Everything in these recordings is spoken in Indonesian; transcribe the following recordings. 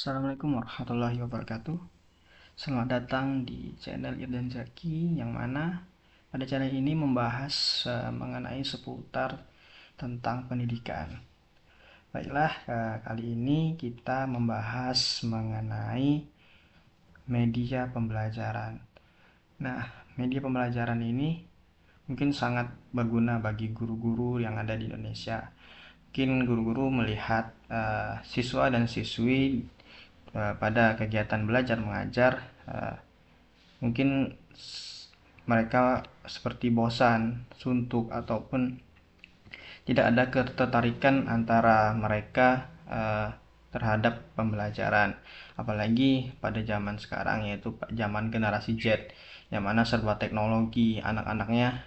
Assalamualaikum warahmatullahi wabarakatuh. Selamat datang di channel Irdan Zaki, yang mana pada channel ini membahas mengenai seputar tentang pendidikan. Baiklah, kali ini kita membahas mengenai media pembelajaran. Nah, media pembelajaran ini mungkin sangat berguna bagi guru-guru yang ada di Indonesia. Mungkin guru-guru melihat siswa dan siswi pada kegiatan belajar mengajar, mungkin mereka seperti bosan, suntuk, ataupun tidak ada ketertarikan antara mereka terhadap pembelajaran. Apalagi pada zaman sekarang, yaitu zaman generasi Z, yang mana serba teknologi. Anak-anaknya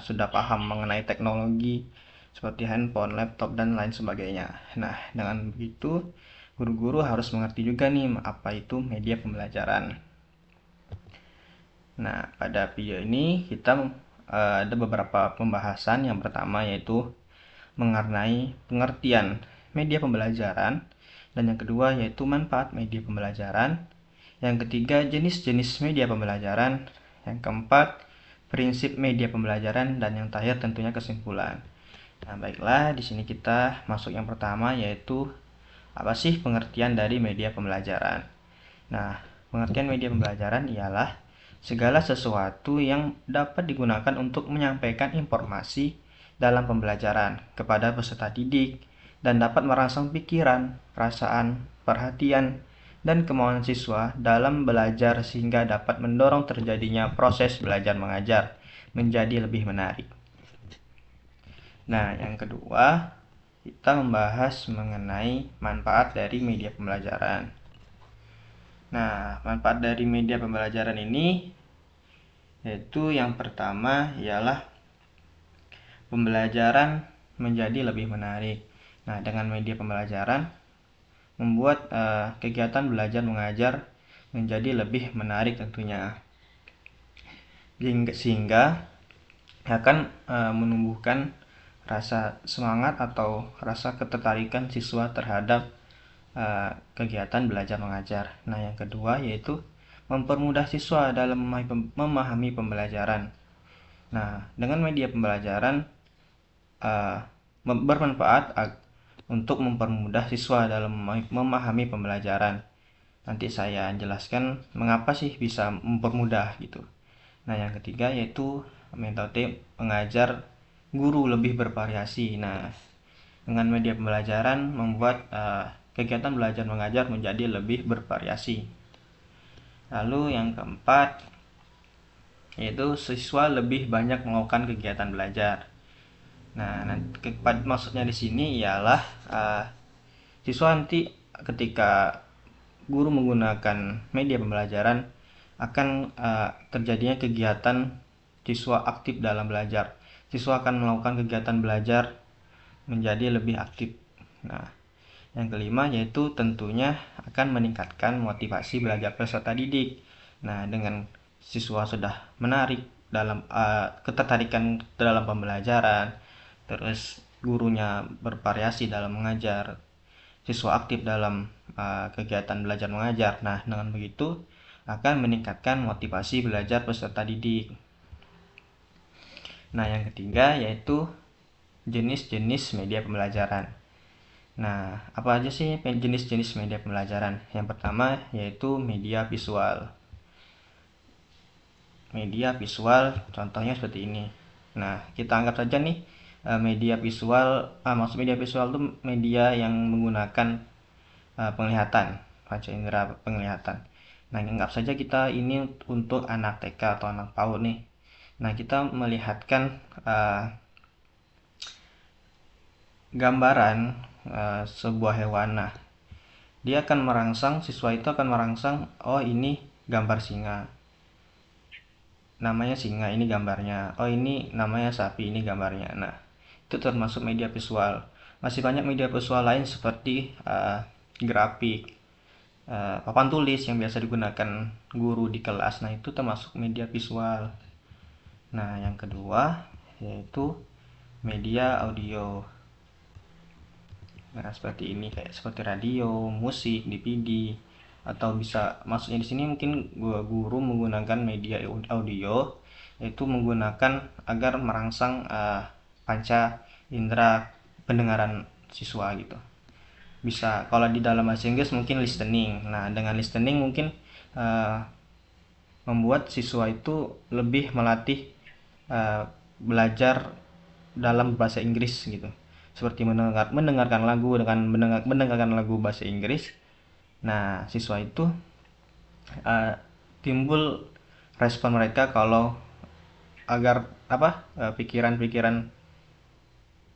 sudah paham mengenai teknologi seperti handphone, laptop, dan lain sebagainya. Nah, dengan begitu guru-guru harus mengerti juga nih apa itu media pembelajaran. Nah, pada video ini kita ada beberapa pembahasan. Yang pertama yaitu mengenai pengertian media pembelajaran, dan yang kedua yaitu manfaat media pembelajaran, yang ketiga jenis-jenis media pembelajaran, yang keempat prinsip media pembelajaran, dan yang terakhir tentunya kesimpulan. Nah, baiklah, di sini kita masuk yang pertama, yaitu apa sih pengertian dari media pembelajaran? Nah, pengertian media pembelajaran ialah segala sesuatu yang dapat digunakan untuk menyampaikan informasi dalam pembelajaran kepada peserta didik dan dapat merangsang pikiran, perasaan, perhatian, dan kemauan siswa dalam belajar sehingga dapat mendorong terjadinya proses belajar mengajar menjadi lebih menarik. Nah, yang kedua, kita membahas mengenai manfaat dari media pembelajaran. Nah, manfaat dari media pembelajaran ini yaitu yang pertama ialah pembelajaran menjadi lebih menarik. Nah, dengan media pembelajaran membuat kegiatan belajar mengajar menjadi lebih menarik tentunya, sehingga akan menumbuhkan rasa semangat atau rasa ketertarikan siswa terhadap kegiatan belajar mengajar. Nah, yang kedua yaitu mempermudah siswa dalam memahami pembelajaran. Nah, dengan media pembelajaran bermanfaat untuk mempermudah siswa dalam memahami pembelajaran. Nanti saya jelaskan mengapa sih bisa mempermudah gitu. Nah, yang ketiga yaitu metode mengajar guru lebih bervariasi. Nah, dengan media pembelajaran membuat kegiatan belajar mengajar menjadi lebih bervariasi. Lalu yang keempat yaitu siswa lebih banyak melakukan kegiatan belajar. Nah, maksudnya di sini ialah siswa nanti ketika guru menggunakan media pembelajaran akan terjadinya kegiatan siswa aktif dalam belajar. Siswa akan melakukan kegiatan belajar menjadi lebih aktif. Nah, yang kelima yaitu tentunya akan meningkatkan motivasi belajar peserta didik. Nah, dengan siswa sudah menarik dalam ketertarikan dalam pembelajaran, terus gurunya bervariasi dalam mengajar, siswa aktif dalam kegiatan belajar mengajar. Nah, dengan begitu akan meningkatkan motivasi belajar peserta didik. Nah, yang ketiga yaitu jenis-jenis media pembelajaran. Nah, apa aja sih jenis-jenis media pembelajaran? Yang pertama yaitu media visual. Media visual contohnya seperti ini. Nah, kita anggap saja nih media visual, maksud media visual itu media yang menggunakan penglihatan, panca indera penglihatan. Nah, anggap saja kita ini untuk anak TK atau anak PAUD nih. Nah, kita melihatkan gambaran sebuah hewan. Nah, dia akan merangsang, siswa itu akan merangsang, oh ini gambar singa, namanya singa, ini gambarnya. Oh, ini namanya sapi, ini gambarnya. Nah, itu termasuk media visual. Masih banyak media visual lain seperti grafik, papan tulis yang biasa digunakan guru di kelas. Nah, itu termasuk media visual. Nah, yang kedua yaitu media audio. Nah, seperti ini kayak seperti radio, musik, DVD, atau bisa maksudnya di sini mungkin guru menggunakan media audio, yaitu menggunakan agar merangsang panca indera pendengaran siswa gitu. Bisa kalau di dalam bahasa Inggris mungkin listening. Nah, dengan listening mungkin uh, membuat siswa itu lebih melatih belajar dalam bahasa Inggris gitu. Seperti mendengarkan lagu dengan mendengarkan lagu bahasa Inggris. Nah, siswa itu uh, timbul respon mereka kalau agar pikiran-pikiran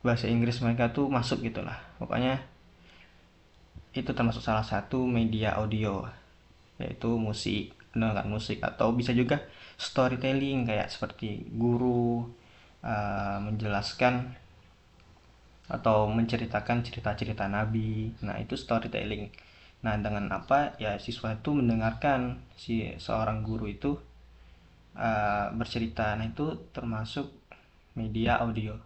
bahasa Inggris mereka tuh masuk gitulah. Pokoknya itu termasuk salah satu media audio, yaitu musik, mendengarkan musik, atau bisa juga storytelling kayak seperti guru menjelaskan atau menceritakan cerita-cerita nabi. Nah, itu storytelling. Nah, dengan apa ya siswa itu mendengarkan si seorang guru itu bercerita. Nah, itu termasuk media audio.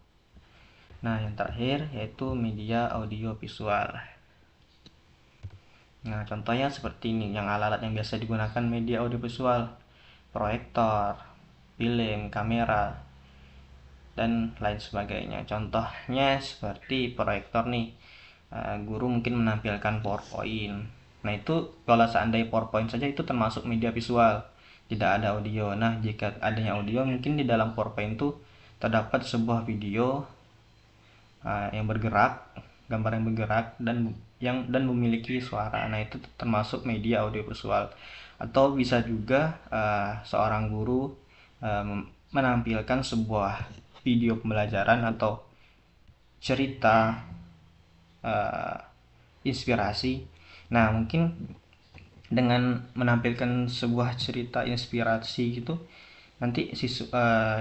Nah, yang terakhir yaitu media audio visual. Nah, contohnya seperti ini, yang alat-alat yang biasa digunakan media audiovisual, proyektor, film, kamera, dan lain sebagainya. Contohnya seperti proyektor nih, guru mungkin menampilkan PowerPoint. Nah, itu kalau seandainya PowerPoint saja itu termasuk media visual, tidak ada audio. Nah, jika adanya audio, mungkin di dalam PowerPoint itu terdapat sebuah video yang bergerak, gambar yang bergerak dan memiliki suara. Nah, itu termasuk media audiovisual. Atau bisa juga seorang guru menampilkan sebuah video pembelajaran atau cerita inspirasi. Nah, mungkin dengan menampilkan sebuah cerita inspirasi gitu, nanti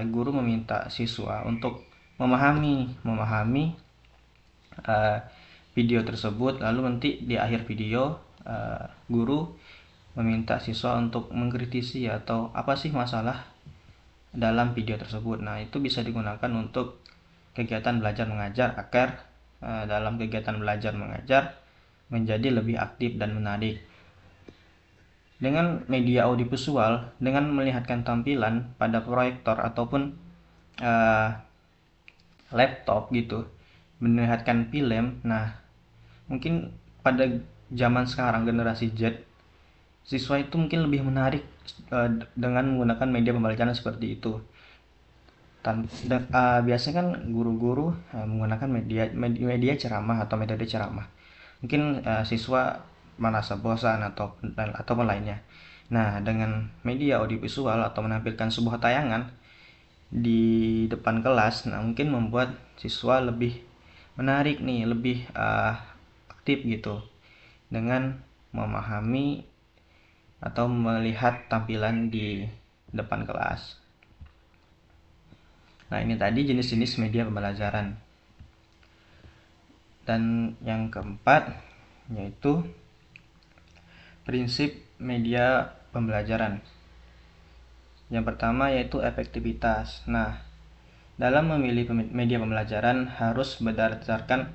guru meminta siswa untuk memahami video tersebut, lalu nanti di akhir video guru meminta siswa untuk mengkritisi atau apa sih masalah dalam video tersebut. Nah, itu bisa digunakan untuk kegiatan belajar mengajar agar dalam kegiatan belajar mengajar menjadi lebih aktif dan menarik. Dengan media audiovisual, dengan melihatkan tampilan pada proyektor ataupun laptop gitu, melihatkan film. Nah, mungkin pada zaman sekarang generasi Z, siswa itu mungkin lebih menarik dengan menggunakan media pembelajaran seperti itu. Biasanya kan guru-guru menggunakan media ceramah atau metode ceramah. Mungkin siswa merasa bosan atau lainnya. Nah, dengan media audiovisual atau menampilkan sebuah tayangan di depan kelas, nah mungkin membuat siswa lebih menarik nih, lebih aktif gitu dengan memahami atau melihat tampilan di depan kelas. Nah, ini tadi jenis-jenis media pembelajaran. Dan yang keempat yaitu prinsip media pembelajaran. Yang pertama yaitu efektivitas. Nah, dalam memilih media pembelajaran harus berdasarkan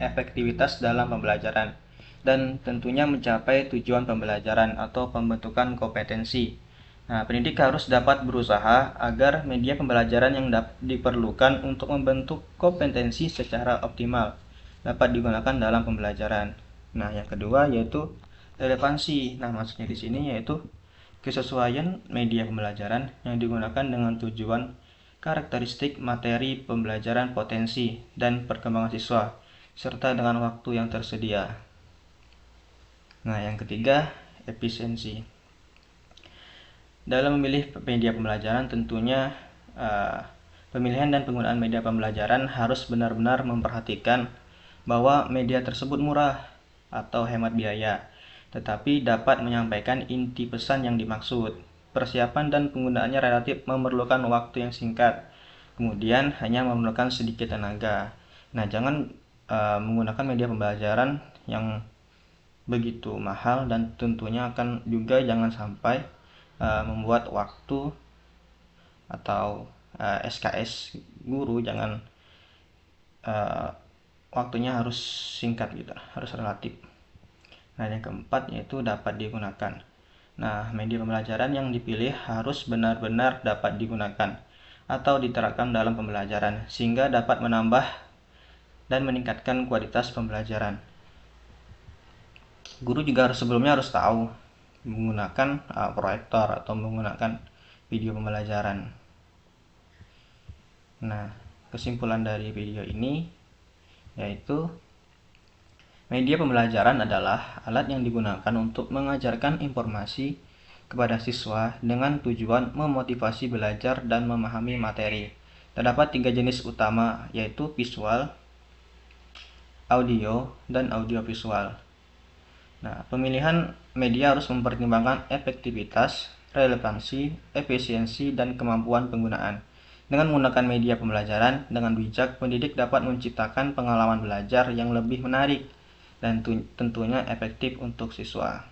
efektivitas dalam pembelajaran dan tentunya mencapai tujuan pembelajaran atau pembentukan kompetensi. Nah, pendidik harus dapat berusaha agar media pembelajaran yang diperlukan untuk membentuk kompetensi secara optimal dapat digunakan dalam pembelajaran. Nah, yang kedua yaitu relevansi. Nah, maksudnya di sini yaitu kesesuaian media pembelajaran yang digunakan dengan tujuan, karakteristik materi pembelajaran, potensi, dan perkembangan siswa, serta dengan waktu yang tersedia. Nah, yang ketiga, efisiensi. Dalam memilih media pembelajaran, tentunya pemilihan dan penggunaan media pembelajaran harus benar-benar memperhatikan bahwa media tersebut murah atau hemat biaya, tetapi dapat menyampaikan inti pesan yang dimaksud. Persiapan dan penggunaannya relatif memerlukan waktu yang singkat, kemudian hanya memerlukan sedikit tenaga. Nah, jangan menggunakan media pembelajaran yang begitu mahal, dan tentunya akan juga jangan sampai membuat waktu atau SKS guru jangan waktunya harus singkat gitu, harus relatif. Nah, yang keempat yaitu dapat digunakan. Nah, media pembelajaran yang dipilih harus benar-benar dapat digunakan atau diterapkan dalam pembelajaran sehingga dapat menambah dan meningkatkan kualitas pembelajaran. Guru juga sebelumnya harus tahu menggunakan proyektor atau menggunakan video pembelajaran. Nah, kesimpulan dari video ini yaitu media pembelajaran adalah alat yang digunakan untuk mengajarkan informasi kepada siswa dengan tujuan memotivasi belajar dan memahami materi. Terdapat 3 jenis utama, yaitu visual, audio, dan audiovisual. Nah, pemilihan media harus mempertimbangkan efektivitas, relevansi, efisiensi, dan kemampuan penggunaan. Dengan menggunakan media pembelajaran dengan bijak, pendidik dapat menciptakan pengalaman belajar yang lebih menarik dan tentunya efektif untuk siswa.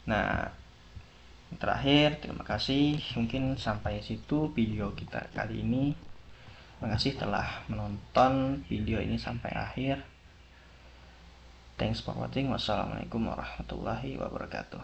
Nah, terakhir, terima kasih. Mungkin sampai situ video kita kali ini. Terima kasih telah menonton video ini sampai akhir. Thanks for watching. Wassalamualaikum warahmatullahi wabarakatuh.